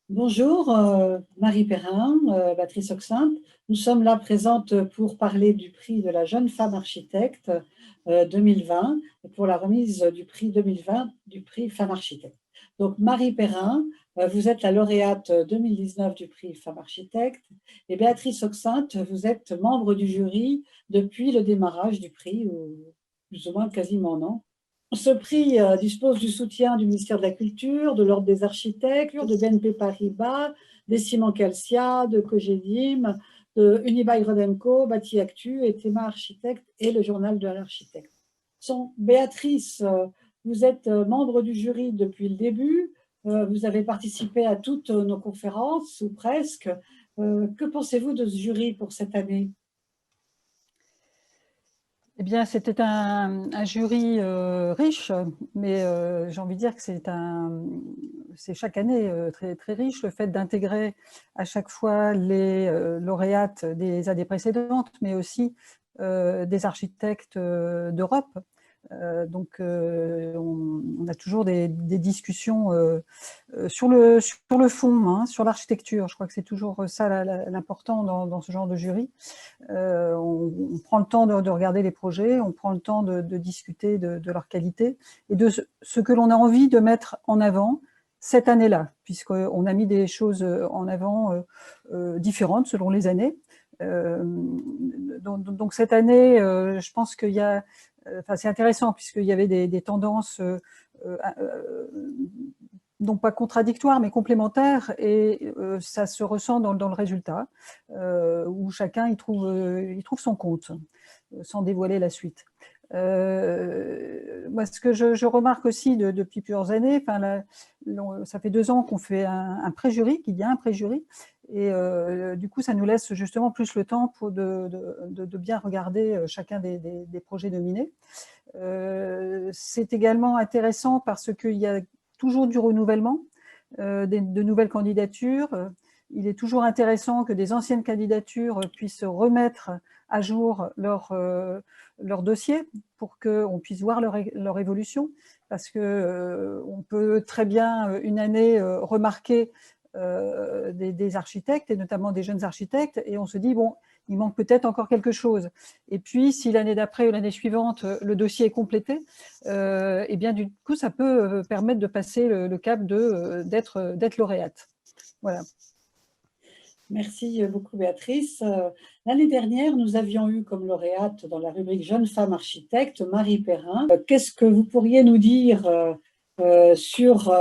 Bonjour, Marie Perrin, Béatrice Oxinte. Nous sommes là présentes pour parler du prix de la jeune femme architecte 2020 et pour la remise du prix 2020 du prix Femme Architecte. Donc Marie Perrin, vous êtes la lauréate 2019 du prix Femme Architecte et Béatrice Oxinte, vous êtes membre du jury depuis le démarrage du prix, ou plus ou moins quasiment, non? Ce prix dispose du soutien du ministère de la Culture, de l'Ordre des architectes, de BNP Paribas, des Ciments Calcia, de Cogedim, de Unibail-Rodamco, Bâti Actu, et Théma Architecte et le Journal de l'architecte. Béatrice, vous êtes membre du jury depuis le début. Vous avez participé à toutes nos conférences, ou presque. Que pensez-vous de ce jury pour cette année? Eh bien, c'était un jury riche, mais j'ai envie de dire que c'est chaque année très, très riche, le fait d'intégrer à chaque fois les lauréates des années précédentes, mais aussi des architectes d'Europe. Donc, on a toujours des discussions sur le fond, hein, sur l'architecture. Je crois que c'est toujours ça l'important dans ce genre de jury. On prend le temps de regarder les projets, on prend le temps de discuter de leur qualité et de ce que l'on a envie de mettre en avant cette année-là, puisqu'on a mis des choses en avant différentes selon les années. Donc cette année, je pense qu'il y a, enfin c'est intéressant puisqu'il y avait des tendances non pas contradictoires, mais complémentaires, et ça se ressent dans le résultat, où chacun il trouve son compte, sans dévoiler la suite. Moi, ce que je remarque aussi depuis plusieurs années, ça fait 2 ans qu'on fait un pré-jury, qu'il y a un pré-jury, et du coup, ça nous laisse justement plus le temps de bien regarder chacun des projets nominés. C'est également intéressant parce qu'il y a toujours du renouvellement, de nouvelles candidatures. Il est toujours intéressant que des anciennes candidatures puissent remettre à jour leur dossier pour qu'on puisse voir leur évolution, parce qu'on peut très bien une année remarquer des architectes, et notamment des jeunes architectes, et on se dit, bon, il manque peut-être encore quelque chose. Et puis, si l'année d'après ou l'année suivante, le dossier est complété, eh bien, du coup, ça peut permettre de passer le cap d'être lauréate. Voilà. Merci beaucoup, Béatrice. L'année dernière, nous avions eu comme lauréate dans la rubrique Jeune femme architecte Marie Perrin. Qu'est-ce que vous pourriez nous dire sur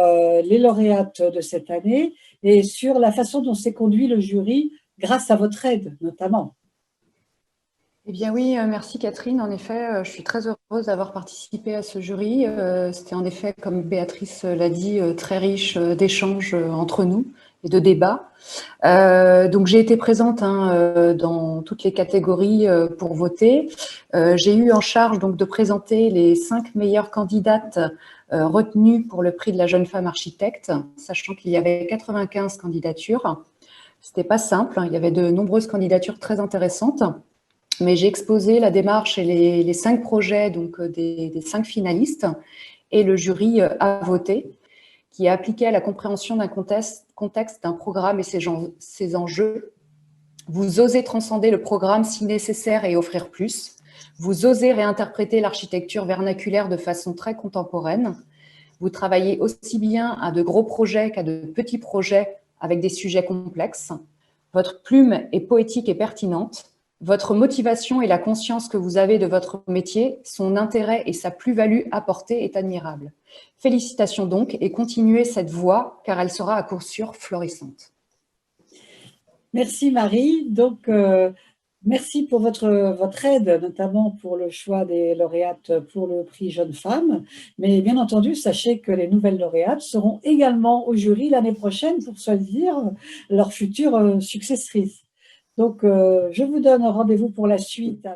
les lauréates de cette année et sur la façon dont s'est conduit le jury grâce à votre aide, notamment? Eh bien oui, merci Catherine. En effet, je suis très heureuse d'avoir participé à ce jury. C'était en effet, comme Béatrice l'a dit, très riche d'échanges entre nous et de débats. Donc j'ai été présente dans toutes les catégories pour voter. J'ai eu en charge donc de présenter les 5 meilleures candidates retenues pour le prix de la jeune femme architecte, sachant qu'il y avait 95 candidatures. C'était pas simple, hein, il y avait de nombreuses candidatures très intéressantes. Mais j'ai exposé la démarche et les 5 projets donc, des 5 finalistes, et le jury a voté, qui a appliqué à la compréhension d'un contexte d'un programme et ses enjeux. Vous osez transcender le programme si nécessaire et offrir plus. Vous osez réinterpréter l'architecture vernaculaire de façon très contemporaine. Vous travaillez aussi bien à de gros projets qu'à de petits projets avec des sujets complexes. Votre plume est poétique et pertinente. Votre motivation et la conscience que vous avez de votre métier, son intérêt et sa plus-value apportée est admirable. Félicitations donc, et continuez cette voie car elle sera à coup sûr florissante. Merci Marie. Donc, merci pour votre aide, notamment pour le choix des lauréates pour le prix Jeune Femme. Mais bien entendu, sachez que les nouvelles lauréates seront également au jury l'année prochaine pour choisir leurs futures successrices. Donc, je vous donne rendez-vous pour la suite.